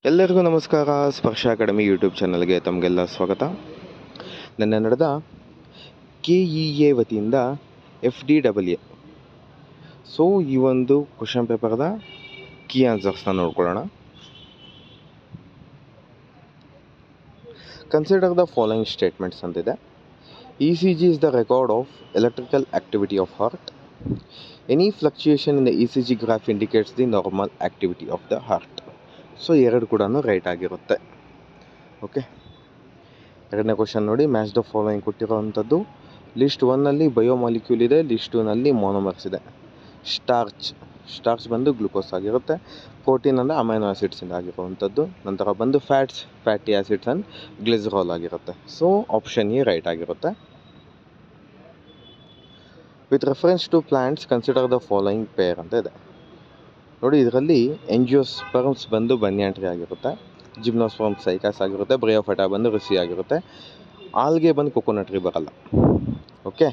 ಎಲ್ಲರಿಗೂ ನಮಸ್ಕಾರ. ಸ್ಪರ್ಶ ಅಕಾಡೆಮಿ ಯೂಟ್ಯೂಬ್ ಚಾನಲ್ಗೆ ತಮಗೆಲ್ಲ ಸ್ವಾಗತ. ನಿನ್ನೆ ನಡೆದ KEA ವತಿಯಿಂದ FDAA ಸೊ ಈ ಒಂದು ಕ್ವಶನ್ ಪೇಪರ್ದ ಕೀ ಆನ್ಸರ್ಸ್ನ ನೋಡ್ಕೊಳ್ಳೋಣ. ಕನ್ಸಿಡರ್ ದ ಫಾಲೋಯಿಂಗ್ ಸ್ಟೇಟ್ಮೆಂಟ್ಸ್ ಅಂತಿದೆ. ECG is the record of electrical activity of heart. Any fluctuation in the ECG graph indicates the normal activity of the heart. So ಎರಡು ಕೂಡ right ಆಗಿರುತ್ತೆ. Okay, ಎರಡನೇ question ನೋಡಿ. Match the following ಕೊಟ್ಟಿರೋವಂಥದ್ದು. List 1ನಲ್ಲಿ biomolecule ಇದೆ, list 2ನಲ್ಲಿ monomers ಇದೆ. ಸ್ಟಾರ್ಚ್ ಬಂದು ಗ್ಲೂಕೋಸ್ ಆಗಿರುತ್ತೆ. ಪ್ರೋಟೀನ್ ಅಂದರೆ ಅಮೈನೋ ಆಸಿಡ್ಸಿಂದ ಆಗಿರುವಂಥದ್ದು. ನಂತರ ಬಂದು ಫ್ಯಾಟಿ ಆಸಿಡ್ಸ್ ಆ್ಯಂಡ್ ಗ್ಲಿಸರಾಲ್ ಆಗಿರುತ್ತೆ. ಸೊ ಆಪ್ಷನ್ ಎ ರೈಟ್ ಆಗಿರುತ್ತೆ. With reference to plants consider the following pair ಅಂತ ಇದೆ ನೋಡಿ. ಇದರಲ್ಲಿ ಎಂಜಿಯೋಸ್ಪರ್ಮ್ಸ್ ಬಂದು ಬನ್ಯಾನ್ ಟ್ರೀ ಆಗಿರುತ್ತೆ, ಜಿಮ್ನೋಸ್ಪರ್ಮ್ಸ್ ಸೈಕಾಸ್ ಆಗಿರುತ್ತೆ, ಬ್ರಿಯೋಫೈಟಾ ಬಂದು ರಿಸಿ ಆಗಿರುತ್ತೆ, ಆಲ್ಗೆ ಬಂದು ಕೊಕೊನಟ್ ಟ್ರೀ ಬರಲ್ಲ. ಓಕೆ,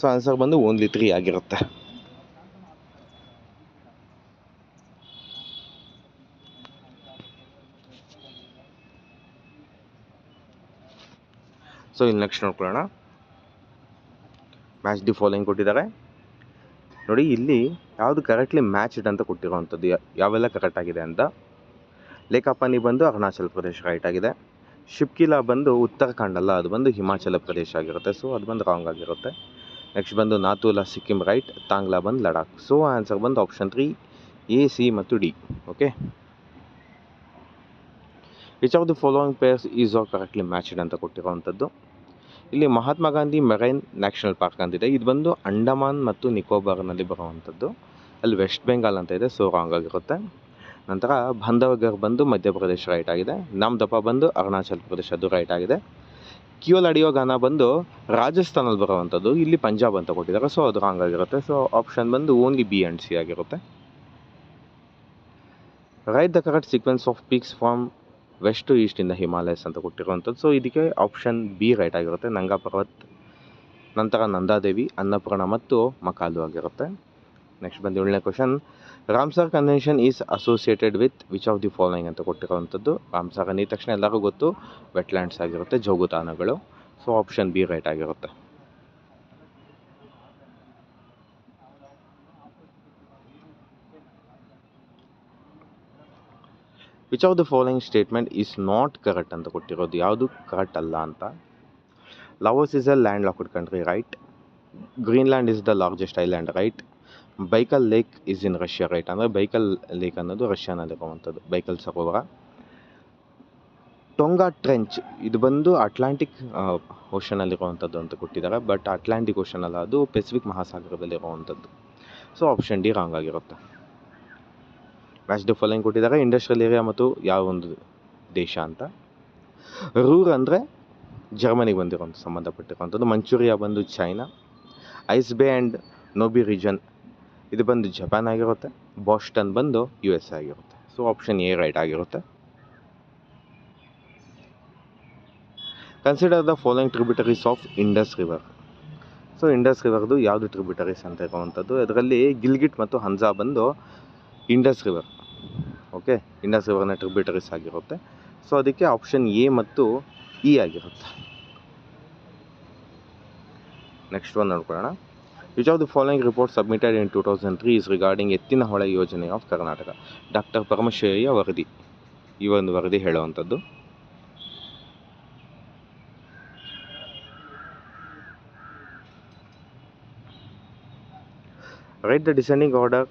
ಸೊ ಆನ್ಸರ್ ಬಂದು ಓನ್ಲಿ 3 ಆಗಿರುತ್ತೆ. ಸೊ ಇಲ್ಲಿ ನೆಕ್ಸ್ಟ್ ನೋಡ್ಕೊಳ್ಳೋಣ. ಮ್ಯಾಚ್ ದಿ ಫಾಲೋಯಿಂಗ್ ಕೊಟ್ಟಿದ್ದಾರೆ ನೋಡಿ. ಇಲ್ಲಿ ಯಾವುದು ಕರೆಕ್ಟ್ಲಿ ಮ್ಯಾಚ್ಡ್ ಅಂತ ಕೊಟ್ಟಿರೋವಂಥದ್ದು, ಯಾವೆಲ್ಲ ಕರೆಕ್ಟ್ ಆಗಿದೆ ಅಂತ. ಲೇಕಾಪಾನಿ ಬಂದು ಅರುಣಾಚಲ್ ಪ್ರದೇಶ ರೈಟ್ ಆಗಿದೆ. ಶಿಪ್ಕಿಲಾ ಬಂದು ಉತ್ತರಾಖಂಡ್ ಅಲ್ಲ, ಅದು ಬಂದು ಹಿಮಾಚಲ ಪ್ರದೇಶ ಆಗಿರುತ್ತೆ. ಸೊ ಅದು ಬಂದು ರಾಂಗ್ ಆಗಿರುತ್ತೆ. ನೆಕ್ಸ್ಟ್ ಬಂದು ನಾಥೂಲಾ ಸಿಕ್ಕಿಂ ರೈಟ್, ತಾಂಗ್ಲಾ ಬಂದು ಲಡಾಖ್. ಸೊ ಆನ್ಸರ್ ಬಂದು ಆಪ್ಷನ್ 3 A, C ಮತ್ತು D. Okay, which of the following pairs is are correctly matched ಅಂತ ಕೊಟ್ಟಿರೋವಂಥದ್ದು. ಇಲ್ಲಿ Mahatma Gandhi marine national park ಅಂತಿದೆ. ಇದು ಬಂದು ಅಂಡಮಾನ್ ಮತ್ತು ನಿಕೋಬಾರ್ನಲ್ಲಿ ಬರುವಂಥದ್ದು. ಅಲ್ಲಿ ವೆಸ್ಟ್ ಬೆಂಗಾಲ್ ಅಂತ ಇದೆ. ಸೊ ರಾಂಗ್ ಆಗಿರುತ್ತೆ. ನಂತರ ಬಾಂಧವಗರ್ ಬಂದು ಮಧ್ಯಪ್ರದೇಶ ರೈಟ್ ಆಗಿದೆ. ನಾಮ್ದಫಾ ಬಂದು ಅರುಣಾಚಲ್ ಪ್ರದೇಶ, ಅದು ರೈಟ್ ಆಗಿದೆ. ಕಿಯೋಲಾಡಿಯೋ ಗಾನ ಬಂದು ರಾಜಸ್ಥಾನಲ್ಲಿ ಬರುವಂಥದ್ದು. ಇಲ್ಲಿ ಪಂಜಾಬ್ ಅಂತ ಕೊಟ್ಟಿದ್ದಾರೆ. ಸೊ ಅದು ರಾಂಗ್ ಆಗಿರುತ್ತೆ. ಸೊ ಆಪ್ಷನ್ ಬಂದು ಓನ್ಲಿ B and C ಆಗಿರುತ್ತೆ. Right the correct sequence of peaks from west to east in the Himalayas ಅಂತ ಕೊಟ್ಟಿರುವಂಥದ್ದು. ಸೊ ಇದಕ್ಕೆ ಆಪ್ಷನ್ B ರೈಟ್ ಆಗಿರುತ್ತೆ. ನಂಗಾ ಪರ್ವತ್, ನಂತರ ನಂದಾದೇವಿ, ಅನ್ನಪೂರ್ಣ ಮತ್ತು ಮಕಾಲು ಆಗಿರುತ್ತೆ. ನೆಕ್ಸ್ಟ್ ಬಂದು 7ನೇ question. Ramsar convention is associated with which of the following ಅಂತ ಕೊಟ್ಟಿರುವಂಥದ್ದು. ರಾಮ್ಸರ್ ಅಂದಿದ ತಕ್ಷಣ ಎಲ್ಲರಿಗೂ ಗೊತ್ತು, ವೆಟ್ಲ್ಯಾಂಡ್ಸ್ ಆಗಿರುತ್ತೆ, ಜೋಗುತಾಣಗಳು. ಸೊ ಆಪ್ಷನ್ B ರೈಟ್ ಆಗಿರುತ್ತೆ. Which of the following statement is not correct ಅಂತ ಕೊಟ್ಟಿರೋದು, ಯಾವುದು ಕರೆಕ್ಟ್ ಅಲ್ಲ ಅಂತ. Laos is a landlocked country right. Greenland is the largest island right. Baikal lake is in Russia right. ಅಂದರೆ Baikal lake ಅನ್ನೋದು ರಷ್ಯಾನಲ್ಲಿರುವಂಥದ್ದು, Baikal ಸರೋವರ. ಟೊಂಗಾ trench ಇದು ಬಂದು ಅಟ್ಲಾಂಟಿಕ್ ಓಷನಲ್ಲಿರುವಂಥದ್ದು ಅಂತ ಕೊಟ್ಟಿದ್ದಾರೆ. ಬಟ್ ಅಟ್ಲಾಂಟಿಕ್ ಓಷನ್ ಅಲ್ಲ, ಅದು ಪೆಸಿಫಿಕ್ ಮಹಾಸಾಗರದಲ್ಲಿರುವಂಥದ್ದು. ಸೊ ಆಪ್ಷನ್ D ರಾಂಗ್ ಆಗಿರುತ್ತೆ. ಮ್ಯಾಚ್ ದ ಫಾಲೋಯಿಂಗ್ ಕೊಟ್ಟಿದ್ದಾರೆ. ಇಂಡಸ್ಟ್ರಿಯಲ್ ಏರಿಯಾ ಮತ್ತು ಯಾವ ಒಂದು ದೇಶ ಅಂತ. ರೂರ್ ಅಂದರೆ ಜರ್ಮನಿಗೆ ಬಂದಿರೋಂಥ ಸಂಬಂಧಪಟ್ಟಿರುವಂಥದ್ದು. ಮಂಚೂರಿಯಾ ಬಂದು China. Ise bay and Nobi region ಇದು ಬಂದು ಜಪಾನ್ ಆಗಿರುತ್ತೆ. ಬಾಸ್ಟನ್ ಬಂದು USA ಆಗಿರುತ್ತೆ. ಸೊ ಆಪ್ಷನ್ A ರೈಟ್ ಆಗಿರುತ್ತೆ. Consider the following tributaries of Indus river. So Indus ರಿವರ್ದು ಯಾವುದು ಟ್ರಿಬ್ಯೂಟರೀಸ್ ಅಂತ ಇರುವಂಥದ್ದು. ಅದರಲ್ಲಿ ಗಿಲ್ಗಿಟ್ ಮತ್ತು ಹನ್ಸಾ ಬಂದು ಇಂಡಸ್ ರಿವರ್. ಓಕೆ, ಇಂಡಸ್ ರಿವರ್ನ ಟ್ರಿಬ್ಯೂಟರೀಸ್ ಆಗಿರುತ್ತೆ. ಸೊ ಅದಕ್ಕೆ ಆಪ್ಷನ್ A ಮತ್ತು E ಆಗಿರುತ್ತೆ. ನೆಕ್ಸ್ಟ್ ಒಂದು ನೋಡ್ಕೊಳ್ಳೋಣ. Which of the following report submitted in 2003 is regarding Ettinahole ಯೋಜನೆ ಆಫ್ ಕರ್ನಾಟಕ. ಡಾಕ್ಟರ್ ಪರಮಶಿವಯ್ಯ ವರದಿ, ಈ ಒಂದು ವರದಿ ಹೇಳುವಂಥದ್ದು. Right the descending order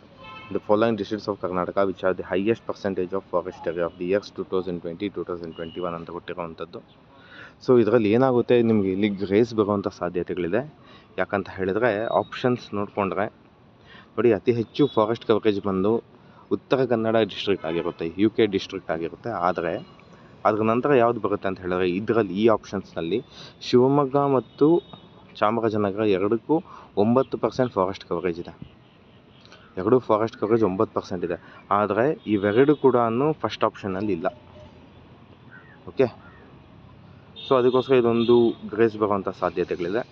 the following districts of Karnataka which have the highest percentage of forest area of the years 2020-2021 ಅಂತ ಕೊಟ್ಟಿರುವಂಥದ್ದು. So ಇದರಲ್ಲಿ ಏನಾಗುತ್ತೆ, ನಿಮಗೆ ಇಲ್ಲಿ ಗ್ರೇಸ್ ಬರುವಂಥ ಸಾಧ್ಯತೆಗಳಿದೆ. ಯಾಕಂತ ಹೇಳಿದರೆ ಆಪ್ಷನ್ಸ್ ನೋಡಿಕೊಂಡ್ರೆ ನೋಡಿ, ಅತಿ ಹೆಚ್ಚು ಫಾರೆಸ್ಟ್ ಕವರೇಜ್ ಬಂದು ಉತ್ತರ ಕನ್ನಡ ಡಿಸ್ಟ್ರಿಕ್ಟ್ ಆಗಿರುತ್ತೆ, UK ಡಿಸ್ಟ್ರಿಕ್ಟ್ ಆಗಿರುತ್ತೆ. ಆದರೆ ಅದ್ರ ನಂತರ ಯಾವುದು ಬರುತ್ತೆ ಅಂತ ಹೇಳಿದ್ರೆ, ಇದರಲ್ಲಿ ಈ ಆಪ್ಷನ್ಸ್ನಲ್ಲಿ ಶಿವಮೊಗ್ಗ ಮತ್ತು ಚಾಮರಾಜನಗರ ಎರಡಕ್ಕೂ 9% ಫಾರೆಸ್ಟ್ ಕವರೇಜ್ ಇದೆ. ಎರಡೂ ಫಾರೆಸ್ಟ್ ಕವರೇಜ್ 9% ಇದೆ. ಆದರೆ ಇವೆರಡು ಕೂಡ ಫಸ್ಟ್ ಆಪ್ಷನಲ್ಲಿ ಇಲ್ಲ. ಓಕೆ, ಸೊ ಅದಕ್ಕೋಸ್ಕರ ಇದೊಂದು ಗ್ರೇಸ್ ಬರುವಂಥ ಸಾಧ್ಯತೆಗಳಿದೆ.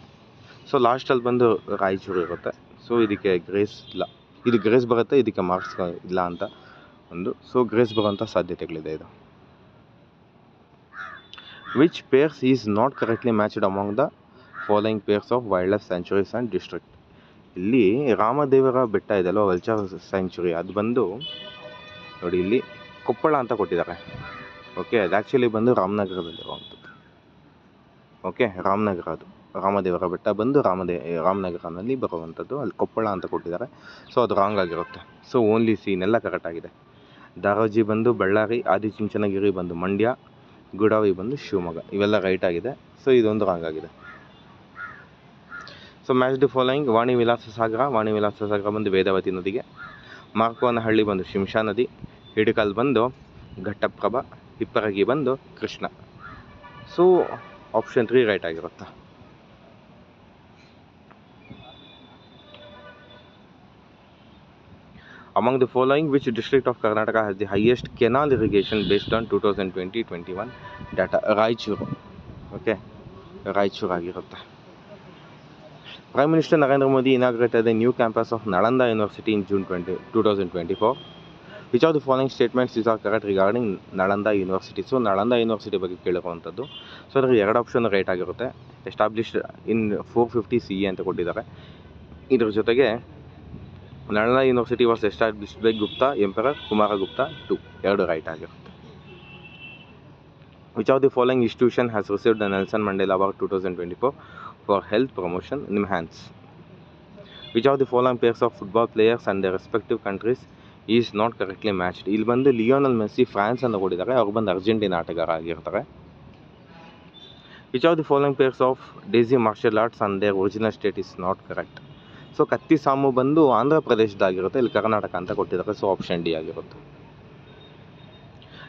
ಸೊ ಲಾಸ್ಟಲ್ಲಿ ಬಂದು ರಾಯಚೂರು ಇರುತ್ತೆ. ಸೊ ಇದಕ್ಕೆ ಗ್ರೇಸ್ ಇಲ್ಲ, ಇದು ಗ್ರೇಸ್ ಬರುತ್ತೆ, ಇದಕ್ಕೆ ಮಾರ್ಕ್ಸ್ ಇಲ್ಲ ಅಂತ ಒಂದು. ಸೊ ಗ್ರೇಸ್ ಬರುವಂಥ ಸಾಧ್ಯತೆಗಳಿದೆ ಇದು. Which pairs is not correctly matched among the following pairs of wild life sanctuaries and district. ಇಲ್ಲಿ ರಾಮದೇವರ ಬೆಟ್ಟ ಇದೆಯಲ್ಲ ವಲ್ಚರ್ ಸ್ಯಾಂಚುರಿ, ಅದು ಬಂದು ನೋಡಿ ಇಲ್ಲಿ ಕೊಪ್ಪಳ ಅಂತ ಕೊಟ್ಟಿದ್ದಾರೆ. ಓಕೆ, ಅದು ಆ್ಯಕ್ಚುಲಿ ಬಂದು ರಾಮನಗರದಲ್ಲಿರುವಂಥದ್ದು. ಓಕೆ, ರಾಮನಗರ, ಅದು ರಾಮದೇವರ ಬೆಟ್ಟ ಬಂದು ರಾಮನಗರನಲ್ಲಿ ಬರುವಂಥದ್ದು. ಅಲ್ಲಿ ಕೊಪ್ಪಳ ಅಂತ ಕೊಟ್ಟಿದ್ದಾರೆ. ಸೊ ಅದು ರಾಂಗ್ ಆಗಿರುತ್ತೆ. ಸೊ ಓನ್ಲಿ ಸೀನೆಲ್ಲ ಕರೆಕ್ಟ್ ಆಗಿದೆ. ದಾರೋಜಿ ಬಂದು ಬಳ್ಳಾರಿ, ಆದಿಚುಂಚನಗಿರಿ ಬಂದು ಮಂಡ್ಯ, ಗುಡಾವಿ ಬಂದು ಶಿವಮೊಗ್ಗ, ಇವೆಲ್ಲ ರೈಟ್ ಆಗಿದೆ. ಸೊ ಇದೊಂದು ರಾಂಗ್ ಆಗಿದೆ. So match the following. Vani Vilasa Sagara ಬಂದು ವೇದಾವತಿ ನದಿಗೆ, ಮಾರ್ಕೋನಹಳ್ಳಿ ಬಂದು ಶಿಂಷಾ ನದಿ, ಹಿಡಕಲ್ ಬಂದು ಘಟ್ಟಪ್ರಭಾ, ಹಿಪ್ಪರಗಿ ಬಂದು ಕೃಷ್ಣ. ಸೊ ಆಪ್ಷನ್ 3 ರೈಟ್ ಆಗಿರುತ್ತೆ. Among the following, which district of Karnataka has the highest canal irrigation based on 2020-21 data? Raichur. Okay, Raichur ಆಗಿರುತ್ತೆ. Prime Minister Narendra Modi inaugurated the new campus of Nalanda University in June 2024. Which of the following statements is correct regarding Nalanda University? So Nalanda University ಬಗ್ಗೆ ಕೇಳಿರುವಂಥದ್ದು. So ಅದ್ರಲ್ಲಿ 2 option right ಆಗಿರುತ್ತೆ. Established in 450 CE ಅಂತ ಕೊಟ್ಟಿದ್ದಾರೆ. ಇದ್ರ ಜೊತೆಗೆ Nalanda University was established by Gupta Emperor Kumaragupta II. 2 right ಆಗಿರುತ್ತೆ. Which of the following institution has received the Nelson Mandela Award 2024 for health promotion in hands? Which of the following pairs of football players and their respective countries is not correctly matched? ಇಲ್ಲಿ ಬಂದು Lionel Messi France ಅಂತ ಕೊಟ್ಟಿದ್ದಾರೆ, ಅವ್ರು ಬಂದು Argentina ಆಟಗಾರ ಆಗಿರ್ತಾರೆ. Which of the following pairs of Desi martial arts and their original state is not correct? So Kathi Samu ಬಂದು ಆಂಧ್ರ ಪ್ರದೇಶದಾಗಿರುತ್ತೆ, ಇಲ್ಲಿ ಕರ್ನಾಟಕ ಅಂತ ಕೊಟ್ಟಿದ್ದಾರೆ. ಸೊ ಆಪ್ಷನ್ ಡಿ ಆಗಿರುತ್ತೆ.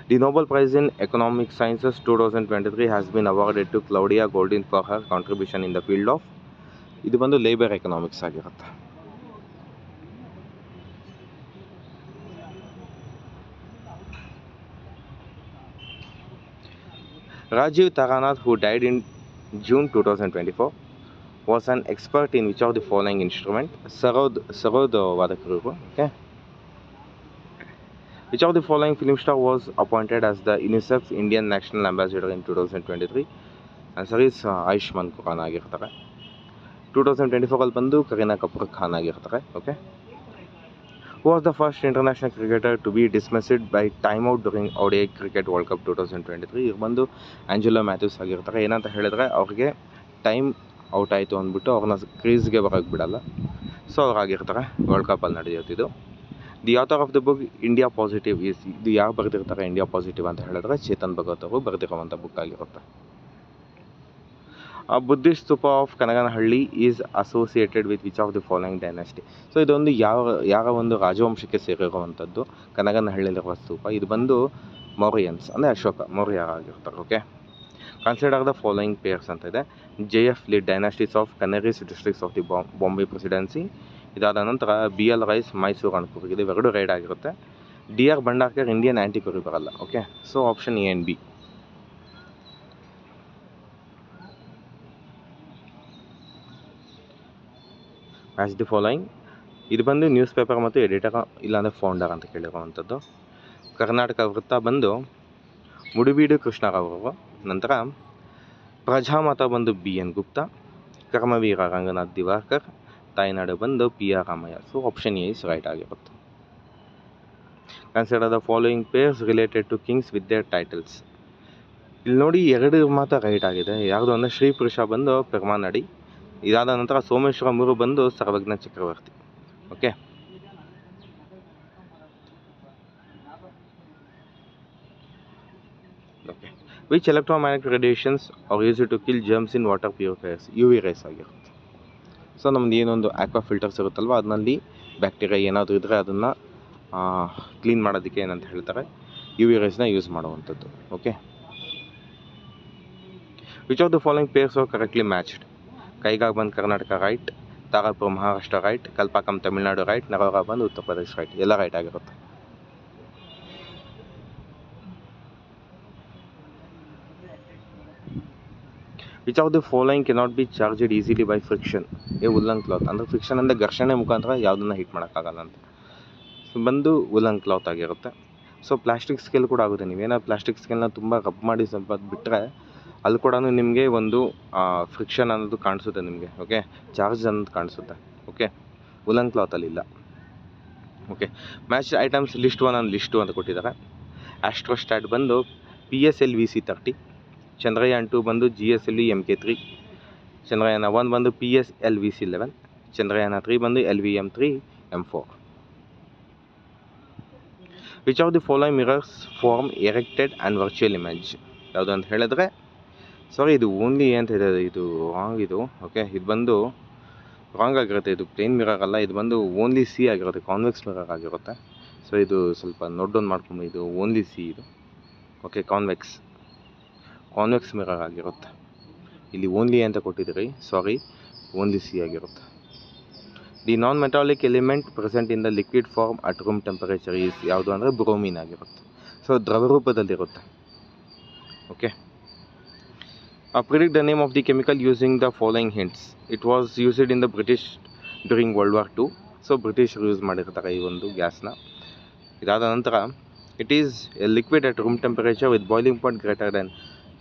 The Nobel Prize in Economic Sciences 2023 has been awarded to Claudia Goldin for her contribution in the field of, ಇದು ಬಂದು labour economics ಆಗಿರುತ್ತೆ. Rajiv Taranath, who died in June 2024, was an expert in which of the following instrument? Sarod Vadakaru. Okay. Which of the following film star was appointed as the UNICEF's Indian National Ambassador in 2023? Answer is Ayushmann Khurrana ಆಗಿರ್ತಾರೆ. 2024 ಅಲ್ಲಿ ಬಂದು ಕರೀನಾ ಕಪೂರ್ ಖಾನ್ ಆಗಿರ್ತಾರೆ. Okay. Who was the first international cricketer to be dismissed by timeout during ODI Cricket World Cup 2023? ಇವ್ರು ಬಂದು ಆಂಜೆಲೋ ಮ್ಯಾಥ್ಯೂಸ್ ಆಗಿರ್ತಾರೆ. ಏನಂತ ಹೇಳಿದ್ರೆ ಅವ್ರಿಗೆ ಟೈಮ್ ಔಟ್ ಆಯಿತು ಅಂದ್ಬಿಟ್ಟು ಅವ್ರನ್ನ ಕ್ರೀಸ್ಗೆ ಬರೋಕ್ಕೆ ಬಿಡಲ್ಲ. ಸೊ ಅವ್ರಾಗಿರ್ತಾರೆ. ವರ್ಲ್ಡ್ ಕಪ್ಪಲ್ಲಿ ನಡೆದಿರ್ತಿದ್ದು. The author of the book India positive is, ಇದು ಯಾರು ಬರೆದಿರ್ತಾರೆ ಇಂಡಿಯಾ ಪಾಸಿಟಿವ್ ಅಂತ ಹೇಳಿದ್ರೆ ಚೇತನ್ ಭಗತ್ ಅವರು ಬರೆದಿರುವಂಥ ಬುಕ್ ಆಗಿರುತ್ತೆ. Buddhist stupa of Kanaganahalli is associated with which of the following dynasty? So ಇದೊಂದು ಯಾವ ಒಂದು ರಾಜವಂಶಕ್ಕೆ ಸೇರಿರುವಂಥದ್ದು ಕನಗನಹಳ್ಳಿಯಲ್ಲಿರುವ ಸ್ತೂಪ. ಇದು ಬಂದು ಮೌರ್ಯನ್ಸ್ ಅಂದರೆ ಅಶೋಕ ಮೌರ್ಯ ಆಗಿರ್ತಾರೆ. Okay. Consider the following pairs ಅಂತ ಇದೆ. JF Fleet dynasties of Kanarese districts of the Bombay presidency. ಇದಾದ ನಂತರ BL ರೈಸ್ ಮೈಸೂರು ಅಣಕೂರು. ಇದು 2 ರೈಡ್ ಆಗಿರುತ್ತೆ. DR ಭಂಡಾರ್ಕರ್ ಇಂಡಿಯನ್ ಆ್ಯಂಟಿಕ್ವರಿ ಬರಲ್ಲ. Okay. So option A and B. Match the following. ಇದು ಬಂದು ನ್ಯೂಸ್ ಪೇಪರ್ ಮತ್ತು ಎಡಿಟರ್ ಇಲ್ಲಾಂದರೆ ಫೌಂಡರ್ ಅಂತ ಕೇಳಿರುವಂಥದ್ದು. ಕರ್ನಾಟಕ ವೃತ್ತ ಬಂದು ಮುಡಿಬೀಡು ಕೃಷ್ಣರಾವ್. ನಂತರ ಪ್ರಜಾಮತ ಬಂದು BN ಗುಪ್ತಾ. ಕರ್ಮವೀರ ರಂಗನಾಥ್ ದಿವಾಕರ್. ತಾಯ್ನಾಡು ಬಂದು PR Ramaiah. So option A is right ಆಗಿರುತ್ತೆ. Consider the following pairs related to kings with their titles. ಇಲ್ಲಿ ನೋಡಿ 2 ಮಾತ್ರ ರೈಟ್ ಆಗಿದೆ. ಯಾವುದು ಅಂದರೆ ಶ್ರೀ ಪುರುಷ ಬಂದು ಪೆರ್ಮಾನಡಿ. ಇದಾದ ನಂತರ ಸೋಮೇಶ್ವರ ಮೂರು ಬಂದು Sarvajna Chakravarti. Okay. Okay. Which electromagnetic radiations are used to kill germs in water purifiers? UV rays ಆಗಿರುತ್ತೆ. ಸೊ ನಮ್ದು ಏನೊಂದು ಆಕ್ವಾ ಫಿಲ್ಟರ್ಸ್ ಇರುತ್ತಲ್ವ, ಅದರಲ್ಲಿ ಬ್ಯಾಕ್ಟೀರಿಯಾ ಏನಾದರೂ ಇದ್ದರೆ ಅದನ್ನು ಕ್ಲೀನ್ ಮಾಡೋದಕ್ಕೆ ಏನಂತ ಹೇಳ್ತಾರೆ, UV ರೇಸ್ನ ಯೂಸ್ ಮಾಡುವಂಥದ್ದು. Okay. Which of the following pairs are correctly matched? ಕೈಗಾಗ್ ಬಂದು Karnataka right, Tarapur Maharashtra right, Kalpakkam Tamil Nadu right, Narora ಬಂದು ಉತ್ತರ ಪ್ರದೇಶ ರೈಟ್. ಎಲ್ಲ ರೈಟ್ ಆಗಿರುತ್ತೆ. Which of the following cannot be charged easily by friction? Woollen cloth. ಅಂದರೆ ಫ್ರಿಕ್ಷನ್ ಅಂದರೆ ಘರ್ಷಣೆ ಮುಖಾಂತರ ಯಾವುದನ್ನು ಹಿಟ್ ಮಾಡೋಕ್ಕಾಗಲ್ಲ ಅಂತ ಬಂದು ಉಲ್ಲನ್ ಕ್ಲಾತ್ ಆಗಿರುತ್ತೆ. ಸೊ ಪ್ಲಾಸ್ಟಿಕ್ ಸ್ಕೇಲ್ ಕೂಡ ಆಗುತ್ತೆ. ನೀವೇನಾದ್ರು ಪ್ಲಾಸ್ಟಿಕ್ ಸ್ಕೇಲ್ನ ತುಂಬ ರಬ್ ಮಾಡಿ ಸ್ವಲ್ಪ ಬಿಟ್ಟರೆ ಅಲ್ಲಿ ಕೂಡ ನಿಮಗೆ ಒಂದು ಫ್ರಿಕ್ಷನ್ ಅನ್ನೋದು ಕಾಣಿಸುತ್ತೆ ನಿಮಗೆ. ಓಕೆ, ಚಾರ್ಜ್ ಅನ್ನೋದು ಕಾಣಿಸುತ್ತೆ. ಓಕೆ, ವುಲನ್ ಕ್ಲಾತಲ್ಲಿ ಇಲ್ಲ. Okay, match items list 1 and list 2 ಅಂತ ಕೊಟ್ಟಿದ್ದಾರೆ. ಆಸ್ಟ್ರೋಸ್ಟ್ಯಾಟ್ ಬಂದು PSLV C30, ಚಂದ್ರಯಾನ್ 2 ಬಂದು GSLV MK3, ಚಂದ್ರಯಾನ 1 ಬಂದು PSLV C11, ಚಂದ್ರಯಾನ 3 ಬಂದು LVM3 M4. Which of the following mirrors form erected and virtual image? ಯಾವುದು ಅಂತ ಹೇಳಿದ್ರೆ ಇದು ಓನ್ಲಿ ಅಂತ ಇದೆ, ಇದು ರಾಂಗ್ ಇದು. ಓಕೆ, ಇದು ಬಂದು ರಾಂಗ್ ಆಗಿರುತ್ತೆ. ಇದು ಪ್ಲೇನ್ ಮಿರರ್ ಅಲ್ಲ, ಇದು ಬಂದು ಓನ್ಲಿ ಸಿ ಆಗಿರುತ್ತೆ, ಕಾನ್ವೆಕ್ಸ್ ಮಿರರ್ ಆಗಿರುತ್ತೆ. ಸೊ ಇದು ಸ್ವಲ್ಪ ನೋಟ್ ಡೌನ್ ಮಾಡ್ಕೊಂಡು, ಇದು ಓನ್ಲಿ ಸಿ ಇದು. ಓಕೆ, ಕಾನ್ವೆಕ್ಸ್ ಮಿರರ್ ಆಗಿರುತ್ತೆ. ಇಲ್ಲಿ ಓನ್ಲಿ ಅಂತ ಕೊಟ್ಟಿದ್ದೀರಿ, ಓನ್ಲಿ ಸಿ ಆಗಿರುತ್ತೆ. The non metallic element present in the liquid form at room temperature is ಯಾವುದು ಅಂದರೆ ಬ್ರೋಮಿನ್ ಆಗಿರುತ್ತೆ. ಸೊ ದ್ರವ ರೂಪದಲ್ಲಿರುತ್ತೆ. Okay, predict the name of the chemical using the following hints. It was used in the British during World War II. So ಬ್ರಿಟಿಷರು use ಮಾಡಿರ್ತಾರೆ ಈ ಒಂದು ಗ್ಯಾಸ್ನ. ಇದಾದ ನಂತರ it is a liquid at room temperature with boiling point greater than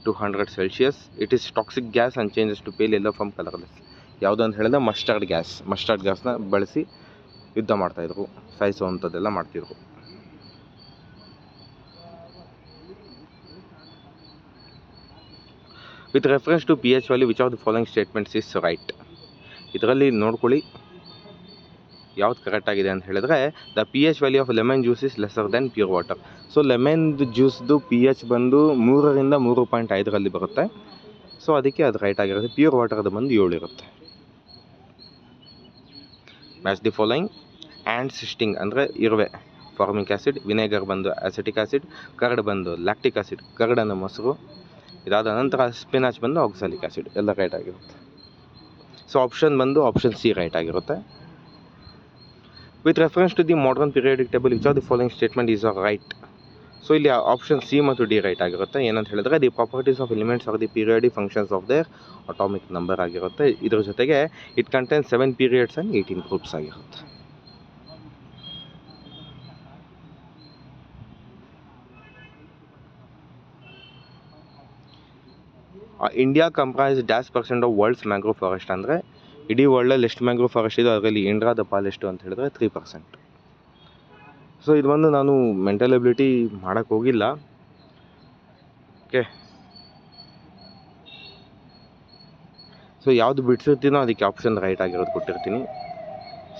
200 Celsius. It is toxic gas and changes to pale yellow from colourless. ಯಾವುದು ಅಂತ ಹೇಳಿದ್ರೆ ಮಸ್ಟರ್ಡ್ ಗ್ಯಾಸ್ನ ಬಳಸಿ ಯುದ್ಧ ಮಾಡ್ತಾಯಿದ್ರು, ಸಾಯಿಸುವಂಥದ್ದೆಲ್ಲ ಮಾಡ್ತಿದ್ರು. With reference to pH value which of the following statements is right? ಇದರಲ್ಲಿ ನೋಡ್ಕೊಳ್ಳಿ ಯಾವ್ದು ಕರೆಕ್ಟ್ ಆಗಿದೆ ಅಂತ ಹೇಳಿದ್ರೆ, the pH value of lemon juice is lesser than pure water. So lemon ಜ್ಯೂಸ್ದು pH ಬಂದು 3 ರಿಂದ 3.5 ಬರುತ್ತೆ. ಸೊ ಅದಕ್ಕೆ ಅದು ರೈಟ್ ಆಗಿರುತ್ತೆ. ಪ್ಯೂರ್ ವಾಟರ್ದು ಬಂದು 7 ಇರುತ್ತೆ. Match the following. Ant sting ಅಂದರೆ ಇರುವೆ, ಫಾರ್ಮಿಕ್ ಆ್ಯಸಿಡ್, ವಿನೆಗರ್ ಬಂದು ಆಸಿಟಿಕ್ ಆ್ಯಸಿಡ್, ಕರ್ಡ್ ಬಂದು ಲ್ಯಾಕ್ಟಿಕ್ ಆ್ಯಸಿಡ್, ಕರ್ಡನ್ನು ಮೊಸರು. ಇದಾದ ನಂತರ ಸ್ಪಿನಾಚ್ ಬಂದು ಆಕ್ಸಾಲಿಕ್ ಆ್ಯಸಿಡ್. ಎಲ್ಲ ರೈಟ್ ಆಗಿರುತ್ತೆ. ಸೊ ಆಪ್ಷನ್ ಸಿ ರೈಟ್ ಆಗಿರುತ್ತೆ. With reference to the modern periodic table which of the following statement is right? So ಇಲ್ಲಿ ಆಪ್ಷನ್ ಸಿ ಮತ್ತು ಡಿ ರೈಟ್ ಆಗಿರುತ್ತೆ. ಏನಂತ ಹೇಳಿದ್ರೆ the properties of elements are the periodic functions of their atomic number ಆಗಿರುತ್ತೆ. ಇದ್ರ ಜೊತೆಗೆ it contains 7 periods and 18 groups ಆಗಿರುತ್ತೆ. India comprise -% of world's mangrove forest. ಅಂದರೆ ಇಡೀ ವರ್ಲ್ಡಲ್ಲಿ ಎಷ್ಟು ಮ್ಯಾಂಗ್ರೋವ್ ಫಾರೆಸ್ಟ್ ಇದೆ ಅದರಲ್ಲಿ ಇಂಡಿಯಾದ ಪಾಲ್ ಎಷ್ಟು ಅಂತ ಹೇಳಿದ್ರೆ 3%. ಸೊ ಇದು ಬಂದು ನಾನು ಮೆಂಟಲ್ ಎಬಿಲಿಟಿ ಮಾಡೋಕ್ಕೆ ಹೋಗಿಲ್ಲ. ಓಕೆ, ಸೊ ಯಾವುದು ಬಿಡ್ಸಿರ್ತೀನೋ ಅದಕ್ಕೆ ಆಪ್ಷನ್ ರೈಟ್ ಆಗಿರೋದು ಕೊಟ್ಟಿರ್ತೀನಿ.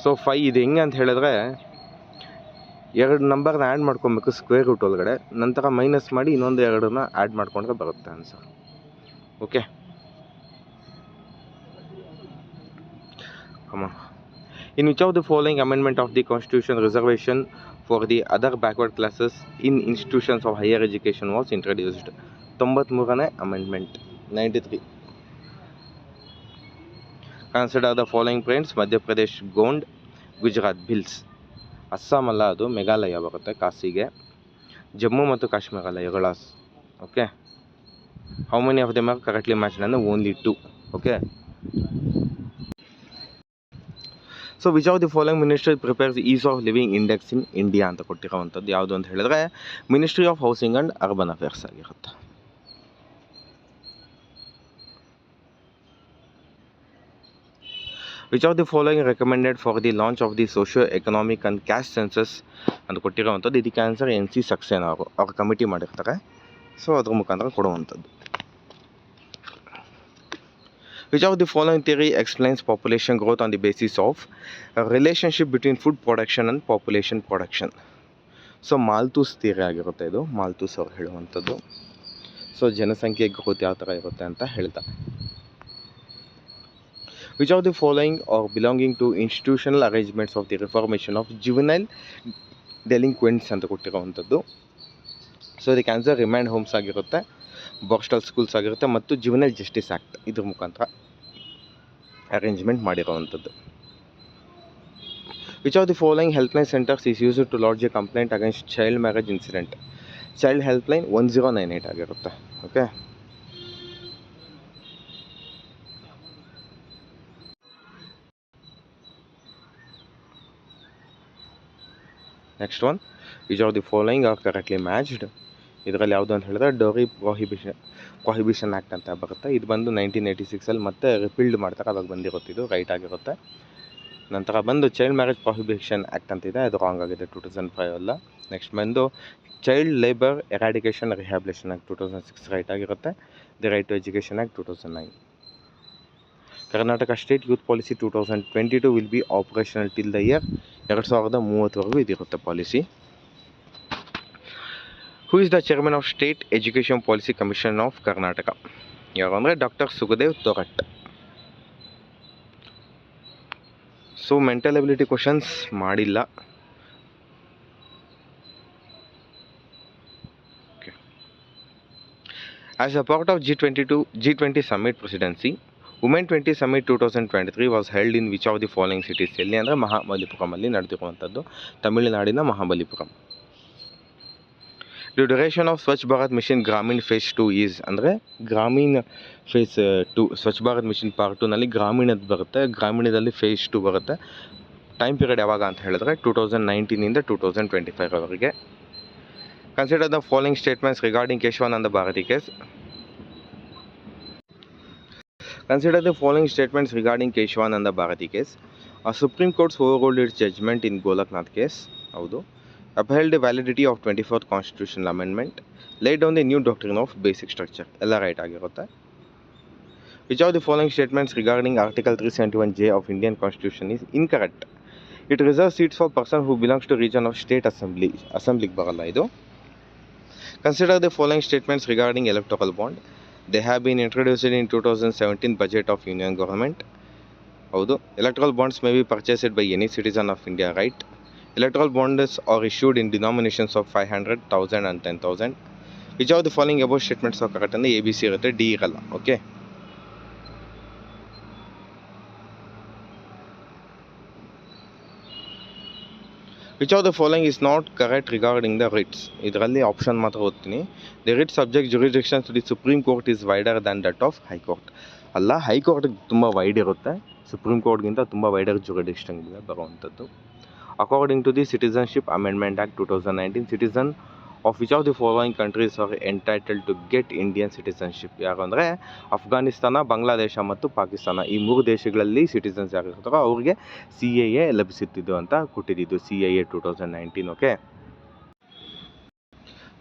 ಸೊ 5 ಇದು ಹೆಂಗೆ ಅಂತ ಹೇಳಿದ್ರೆ 2 ನಂಬರ್ನ ಆ್ಯಡ್ ಮಾಡ್ಕೊಬೇಕು ಸ್ಕ್ವೇರ್ ರೂಟ್ ಒಳಗಡೆ, ನಂತರ ಮೈನಸ್ ಮಾಡಿ ಇನ್ನೊಂದು 2ನ ಆ್ಯಡ್ ಮಾಡ್ಕೊಂಡ್ರೆ ಬರುತ್ತೆ answer. Okay, in which of the following amendment of the constitution reservation for the other backward classes in institutions of higher education was introduced? 93ನೇ amendment, 93. Consider the following points. Madhya Pradesh Gond, Gujarat Bhils, Assam ಅಲ್ಲ ಅದು ಮೇಘಾಲಯ ಬರುತ್ತೆ ಕಾಸಿಗೆ, ಜಮ್ಮು ಮತ್ತು ಕಾಶ್ಮೀರ ಅಲ್ಲ ಯಗಳಾಸ್. Okay, how many of them are correctly matched ಅಂದರೆ only 2. Okay, so which of the following ministry prepares is of living index in India ಅಂತ ಕೊಟ್ಟಿರೋವಂಥದ್ದು ಯಾವುದು ಅಂತ ಹೇಳಿದ್ರೆ ministry of housing and urban affairs ಆಗಿರುತ್ತೆ. Which of the following recommended for the launch of the socio economic and caste census ಅಂತ ಕೊಟ್ಟಿರೋವಂಥದ್ದು. ಇದಕ್ಕೆ answer NC Saxena ಅವ್ರ ಕಮಿಟಿ ಮಾಡಿರ್ತಾರೆ. ಸೊ ಅದ್ರ ಮುಖಾಂತರ ಕೊಡುವಂಥದ್ದು. Which of the following theory explains population growth on the basis of relationship between food production and population production? So Malthus theory ಆಗಿರುತ್ತೆ ಇದು, ಮಾಲ್ತೂಸ್ ಅವ್ರು ಹೇಳುವಂಥದ್ದು. ಸೊ ಜನಸಂಖ್ಯೆ ಗ್ರೋತ್ ಯಾವ ಥರ ಇರುತ್ತೆ ಅಂತ ಹೇಳ್ತಾರೆ. Which of the following are belonging to institutional arrangements of the reformation of juvenile delinquents ಅಂತ ಕೊಟ್ಟಿರೋವಂಥದ್ದು. ಸೊ ಇದಕ್ಕೆ ಆನ್ಸರ್ ರಿಮ್ಯಾಂಡ್ ಹೋಮ್ಸ್ ಆಗಿರುತ್ತೆ, ಬಾಕ್ಸ್ಟಲ್ ಸ್ಕೂಲ್ಸ್ ಆಗಿರುತ್ತೆ ಮತ್ತು ಜುವೆನೈಲ್ ಜಸ್ಟಿಸ್ ಆ್ಯಕ್ಟ್ ಇದ್ರ ಮುಖಾಂತರ ಅರೇಂಜ್ಮೆಂಟ್ ಮಾಡಿರೋವಂಥದ್ದು. Which of the following helpline centres is used to lodge a complaint against child marriage incident? Child helpline 1098 ಆಗಿರುತ್ತೆ. Okay, next one. Which of the following are correctly matched. ಇದರಲ್ಲಿ ಯಾವುದು ಅಂತ ಹೇಳಿದ್ರೆ ಡೋರಿ prohibition act ಅಂತ ಬರುತ್ತೆ. ಇದು ಬಂದು 1986 ಮತ್ತೆ ರಿಪೀಲ್ಡ್ ಮಾಡ್ತಾರೆ, ಅವಾಗ ಬಂದಿರುತ್ತೆ, ಇದು ರೈಟ್ ಆಗಿರುತ್ತೆ. ನಂತರ ಬಂದು ಚೈಲ್ಡ್ ಮ್ಯಾರೇಜ್ ಪ್ರೊಹಿಬಿಷನ್ ಆ್ಯಕ್ಟ್ ಅಂತಿದೆ, ಅದು ರಾಂಗ್ ಆಗಿದೆ, 2005 ಅಲ್ಲ. ನೆಕ್ಸ್ಟ್ ಬಂದು child labour eradication rehabilitation act 2006 right ಆಗಿರುತ್ತೆ. The right to education act 2009. Karnataka state youth policy 2022 will be operational till the year 2030ವರೆಗೂ ಇದಿರುತ್ತೆ policy. Who is the chairman of state education policy commission of Karnataka? ಯಾರು ಅಂದರೆ doctor Sukhadeo Thorat. So mental ability questions ಮಾಡಿಲ್ಲ. As a part of G20 Summit Presidency, Women 20 Summit 2023 was held in which of the following cities? ಎಲ್ಲಿ ಅಂದರೆ ಮಹಾಬಲಿಪುರಮಲ್ಲಿ ನಡೆದಿರುವಂಥದ್ದು, ತಮಿಳುನಾಡಿನ Mahabalipuram. The duration of Swachh Bharat mission Grameen phase 2 is ಅಂದರೆ ಗ್ರಾಮೀಣ phase 2, Swachh Bharat mission part 2ನಲ್ಲಿ ಗ್ರಾಮೀಣದ್ದು ಬರುತ್ತೆ, ಗ್ರಾಮೀಣದಲ್ಲಿ ಫೇಸ್ 2 ಬರುತ್ತೆ. ಟೈಮ್ ಪೀರಿಯಡ್ ಯಾವಾಗ ಅಂತ ಹೇಳಿದ್ರೆ 2019 2025 ಅವರಿಗೆ. Consider the following statements regarding Keshwananda Bharati case. Consider the following statements regarding Keshwananda Bharati case. A Supreme Court overruled its judgment in Golaknath case. Haudu. Upheld the validity of 24th Constitutional Amendment. Laid down the new doctrine of basic structure. Ella right ಆಗಿರುತ್ತೆ. Which of the following statements regarding Article 371J of Indian Constitution is incorrect? It reserves seats for person who belongs to region of state assembly. Assemblyಗೆ ಬರಲ್ಲ ಇದು. Consider the following statements regarding electoral bond. They have been introduced in 2017 budget of Union government. ಹೌದು. Electoral bonds may be purchased by any citizen of India, right? Electoral bonds are issued in denominations of 500, 1000 and 10,000. Which of the following above statements are correct? ಅಂದರೆ ABC ಇರುತ್ತೆ, D ಇರಲ್ಲ. Okay. Which of the following is not correct regarding the writs? ಇದರಲ್ಲಿ option ಮಾತ್ರ ಓದ್ತೀನಿ. The writ subject jurisdiction to the supreme court is wider than that of high court. ಅಲ್ಲ, high court ತುಂಬ wide ಇರುತ್ತೆ, supreme ಕೋರ್ಟ್ಗಿಂತ ತುಂಬ ವೈಡರ್ ಜುರಿಡಿಕ್ಷನ್ ಬರುವಂಥದ್ದು. According to the citizenship amendment act 2019, citizen of which of the following countries are entitled to get Indian citizenship? ಯಾರು ಅಂದರೆ ಅಫ್ಘಾನಿಸ್ತಾನ, ಬಾಂಗ್ಲಾದೇಶ ಮತ್ತು ಪಾಕಿಸ್ತಾನ, ಈ 3 ದೇಶಗಳಲ್ಲಿ ಸಿಟಿಸನ್ಸ್ ಯಾರಿರ್ತಾರೋ ಅವ್ರಿಗೆ CAA ಲಭಿಸುತ್ತಿದ್ದು ಅಂತ ಕೊಟ್ಟಿದ್ದು, CAA 2019. Okay.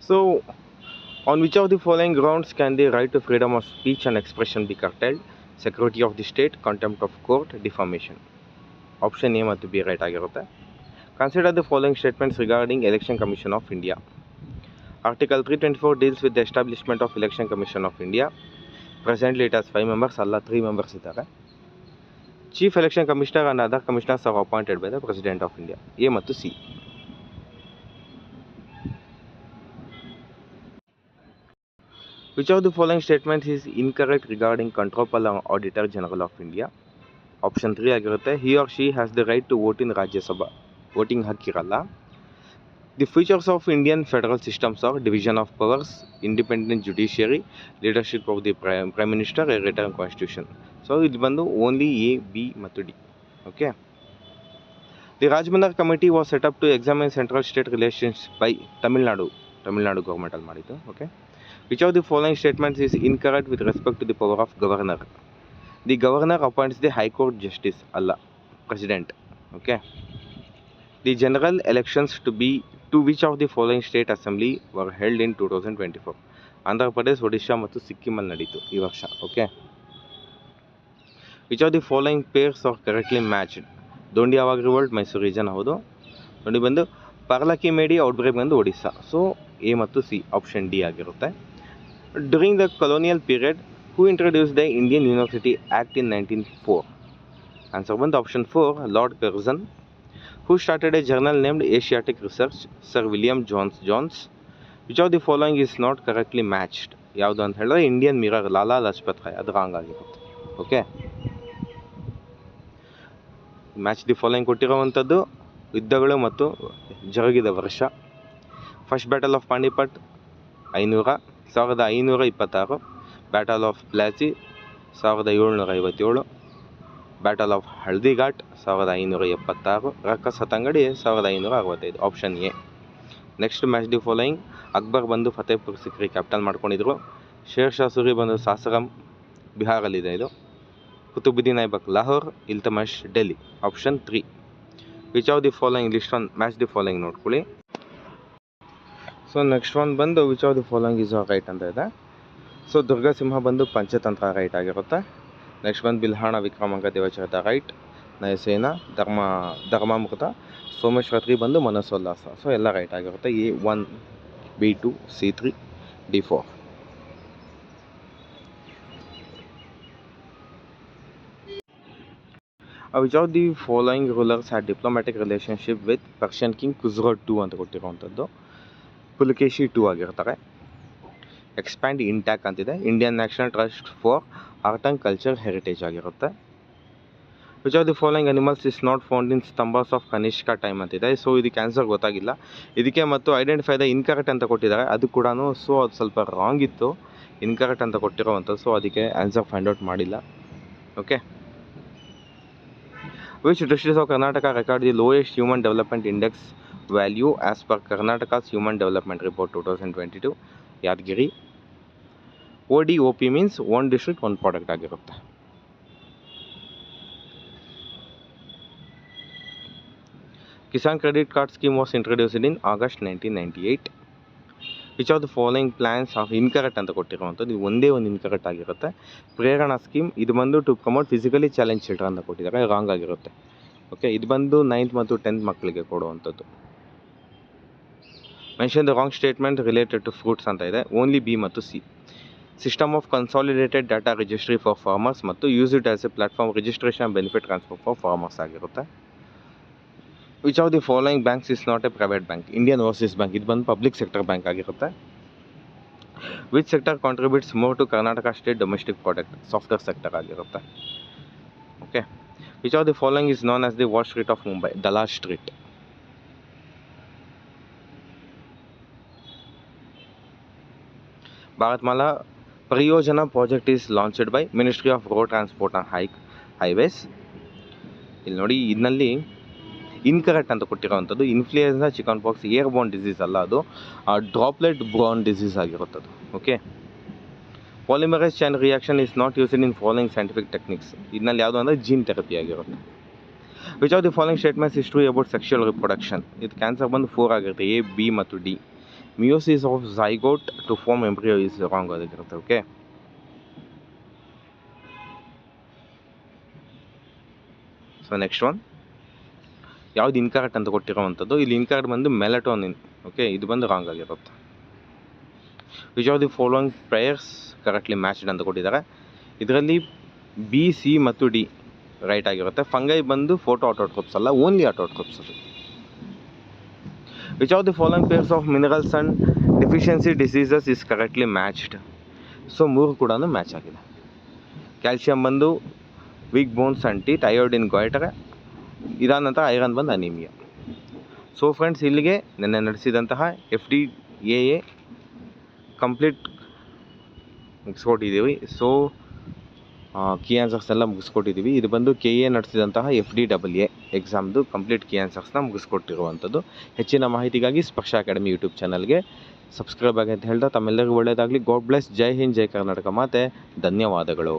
So on which of the following grounds can the right to freedom of speech and expression be curtailed? Security of the state, contempt of court, defamation. Option A ಮತ್ತು B right ಆಗಿರುತ್ತೆ. Consider the following statements regarding election commission of India. Article 324 deals with the establishment of Election Commission of India. Presently it has 5 members, ಅಲ್ಲ 3 members ಇದ್ದಾರೆ. Chief Election Commissioner and other commissioners are appointed by the President of India. A ಮತ್ತು C. Which of the following statements is incorrect regarding Controller and Auditor General of India? Option 3 ಆಗಿರುತ್ತೆ. He or she has the right to vote in Rajya Sabha. Voting ಹಕ್ಕಿರಲ್ಲ. The features of Indian federal systems are division of powers, independent judiciary, leadership of the Prime Minister, a written constitution. So ಇದು ಬಂದು only A, B ಮತ್ತು D. Okay. The Rajmandar committee was set up to examine central state relations by Tamil Nadu government ಅಲ್ಲಿ ಮಾಡಿದ್ದು. Okay. Which of the following statements is incorrect with respect to the power of governor? The governor appoints the high court justice, ಅಲ್ಲ, president. Okay. The general elections to which of the following state assembly were held in 2024? Andhra Pradesh, Odisha ಮತ್ತು ಸಿಕ್ಕಿಮಲ್ಲಿ ನಡೀತು ಈ ವರ್ಷ. Okay. Which of the following pairs are correctly matched? Dhondia Wagh revolt Mysuru region, ಹೌದು. ನೋಡಿ ಬಂದು Parlakimedi outbreak ಬಂದು ಒಡಿಶಾ. ಸೊ ಎ ಮತ್ತು ಸಿ, ಆಪ್ಷನ್ ಡಿ ಆಗಿರುತ್ತೆ. During the colonial period who introduce the Indian university act in 1904? Answer ಬಂದು option 4, Lord Curzon. Who started a journal named Asiatic Research? Sir William Jones. Which of the following is not correctly matched? ಯಾವುದು ಅಂತ ಹೇಳಿದ್ರೆ Indian mirror, Lala Lajpat Roy, ಅದು wrong ಆಗಿರುತ್ತೆ. Okay. Match the following ಕೊಟ್ಟಿರುವಂಥದ್ದು ಯುದ್ಧಗಳು ಮತ್ತು ಜರುಗಿದ ವರ್ಷ. First battle of Panipat 1526, battle of Plassey 1757, battle of Haldighati 1576, Rakkas Hatangadi 1565. Option A. Next match the following: Akbar ಬಂದು ಫತೇಪುರ್ ಸಿಕ್ರಿ ಕ್ಯಾಪ್ಟನ್ ಮಾಡ್ಕೊಂಡಿದ್ರು. ಶೇರ್ ಶಾ ಸೂರಿ ಬಂದು ಸಾಸರಂ ಬಿಹಾರಲ್ಲಿದೆ ಇದು. Qutubuddin Aibak Lahore, Iltutmish Delhi. Option 3. Which of the following list one match the following ನೋಡ್ಕೊಳ್ಳಿ. ಸೊ ನೆಕ್ಸ್ಟ್ ಒನ್ ಬಂದು which of the following is right ಅಂತ ಇದೆ. So ದುರ್ಗಾಸಿಂಹ ಬಂದು ಪಂಚತಂತ್ರ ರೈಟ್ ಆಗಿರುತ್ತೆ. ನೆಕ್ಸ್ಟ್ ಬಂದು ಬಿಲ್ಹಾಣ ವಿಕ್ರಮಾಂಕ ದೇವಚರಿತ ರೈಟ್. ನಯಸೇನ ಧರ್ಮಾಮೃತ, ಸೋಮೇಶ್ವರ ಬಂದು ಮನಸೋಲ್ಲಾಸ. ಸೊ ಎಲ್ಲ ರೈಟ್ ಆಗಿರುತ್ತೆ. A1, B2, C3, D4. Which of the following rulers had diplomatic relationship with Persian king Khusro 2 ಅಂತ ಕೊಟ್ಟಿರುವಂಥದ್ದು. ಪುಲಕೇಶಿ 2 ಆಗಿರ್ತಾರೆ. ಎಕ್ಸ್ಪ್ಯಾಂಡ್ ಇಂಟ್ಯಾಕ್ ಅಂತಿದೆ. Indian national trust for art and culture heritage ಆಗಿರುತ್ತೆ. Which of the following animals is not found in ಸ್ತಂಭಾಸ್ of Kanishka time ಅಂತಿದೆ. So ಇದಕ್ಕೆ answer ಗೊತ್ತಾಗಿಲ್ಲ. ಇದಕ್ಕೆ ಮತ್ತು ಐಡೆಂಟಿಫೈ ದ ಇನ್ಕರೆಕ್ಟ್ ಅಂತ ಕೊಟ್ಟಿದ್ದಾರೆ, ಅದು ಕೂಡ ಸೊ ಅದು ಸ್ವಲ್ಪ ರಾಂಗ್ ಇತ್ತು, ಇನ್ಕರೆಕ್ಟ್ ಅಂತ ಕೊಟ್ಟಿರೋವಂಥದ್ದು. ಸೊ ಅದಕ್ಕೆ ಆನ್ಸರ್ ಫೈಂಡ್ ಔಟ್ ಮಾಡಿಲ್ಲ. Okay. Which district of Karnataka record the lowest human development index value as per Karnataka's human development report 2022? Yadgir. ODOP means one district one product ಆಗಿರುತ್ತೆ. Kisan credit card scheme was introduced in August 1998. Which of the following plans of incorrect ಅಂತ ಕೊಟ್ಟಿರುವಂಥದ್ದು. ಇದು ಒಂದೇ ಒಂದು incorrect ಆಗಿರುತ್ತೆ. ಪ್ರೇರಣಾ scheme ಇದು ಬಂದು to promote physically challenge children ಅಂತ ಕೊಟ್ಟಿದ್ದಾರೆ, ರಾಂಗ್ ಆಗಿರುತ್ತೆ. ಓಕೆ, ಇದು ಬಂದು 9th ಮತ್ತು 10th ಮಕ್ಕಳಿಗೆ ಕೊಡುವಂಥದ್ದು. Mention the wrong statement related to fruits ಅಂತ ಇದೆ. ಓನ್ಲಿ B ಮತ್ತು C. System of consolidated data registry for farmers ಮತ್ತು use it as a platform registration benefit transfer for farmers ಆಗಿರುತ್ತೆ. Which of the following banks is not a private bank? Indian overseas bank ಇದು ಬಂದು public sector bank ಆಗಿರುತ್ತೆ. Which sector contributes more to Karnataka state domestic product? Software sector ಆಗಿರುತ್ತೆ. Okay. Which of the following is known as the wall street of Mumbai? Dalal street. Bharatmala Pariyojana project is launched by ministry of road transport and highways. ಇಲ್ಲಿ ನೋಡಿ, ಇದರಲ್ಲಿ incorrect ಅಂತ ಕೊಟ್ಟಿರೋವಂಥದ್ದು influenza chicken pox air borne disease ಅಲ್ಲ, ಅದು droplet borne disease ಆಗಿರುತ್ತದೆ. Okay. Polymerise chain reaction is not used in following scientific techniques. ಇದರಲ್ಲಿ ಯಾವುದು ಅಂದರೆ ಜೀನ್ ಥೆರಪಿ ಆಗಿರುತ್ತೆ. Which of the following statements is true about sexual reproduction? ಇದು cancer ಬಂದು 4 ಆಗಿರುತ್ತೆ. A, B ಮತ್ತು D. Meiosis of zygote to form embryo is wrong ಆಗಿರುತ್ತೆ. Okay. So next one ಯಾವ್ದು ಇನ್ಕರೆಕ್ಟ್ ಅಂತ ಕೊಟ್ಟಿರೋವಂಥದ್ದು. ಇಲ್ಲಿ ಇನ್ಕರೆಕ್ಟ್ ಬಂದು ಮೆಲಟೋನಿನ್. ಓಕೆ, ಇದು ಬಂದು ರಾಂಗ್ ಆಗಿರುತ್ತೆ. Which of the following pairs correctly matched ಅಂತ ಕೊಟ್ಟಿದ್ದಾರೆ. ಇದರಲ್ಲಿ B, C ಮತ್ತು D ರೈಟ್ ಆಗಿರುತ್ತೆ. ಫಂಗೈ ಬಂದು ಫೋಟೋ ಆಟೋಟ್ರೋಪ್ಸ್ ಅಲ್ಲ, ಓನ್ಲಿ ಆಟೋಟ್ರೋಪ್ಸ್ ಅದು. Which of the following pairs of minerals and deficiency diseases is correctly matched? So 3 ಕೂಡ ಮ್ಯಾಚ್ ಆಗಿದೆ. ಕ್ಯಾಲ್ಶಿಯಂ ಬಂದು weak bones and teeth, iodine goitre, ಇದಾದ ನಂತರ ಐರನ್ ಬಂದು ಅನಿಮಿಯಾ. ಸೊ ಫ್ರೆಂಡ್ಸ್, ಇಲ್ಲಿಗೆ ನೆನ್ನೆ ನಡೆಸಿದಂತಹ FDAA ಕಂಪ್ಲೀಟ್ ಮುಗಿಸ್ಕೊಟ್ಟಿದ್ದೀವಿ. ಸೊ ಕೀ ಆನ್ಸರ್ಸ್ ಎಲ್ಲ ಮುಗಿಸ್ಕೊಟ್ಟಿದ್ದೀವಿ. ಇದು ಬಂದು KA ನಡೆಸಿದಂತಹ FDAA ಎಕ್ಸಾಮ್ದು ಕಂಪ್ಲೀಟ್ ಕೀ ಆನ್ಸರ್ಸ್ನ ಮುಗಿಸ್ಕೊಟ್ಟಿರುವಂಥದ್ದು. ಹೆಚ್ಚಿನ ಮಾಹಿತಿಗಾಗಿ ಸ್ಪರ್ಶ ಅಕಾಡೆಮಿ ಯೂಟ್ಯೂಬ್ ಚಾನಲ್ಗೆ ಸಬ್ಸ್ಕ್ರೈಬ್ ಆಗಿ ಅಂತ ಹೇಳ್ತಾ ತಮ್ಮೆಲ್ಲರಿಗೂ ಒಳ್ಳೆಯದಾಗಲಿ. God bless. ಜೈ ಹಿಂದ್, ಜೈ ಕರ್ನಾಟಕ ಮಾತೆ. ಧನ್ಯವಾದಗಳು.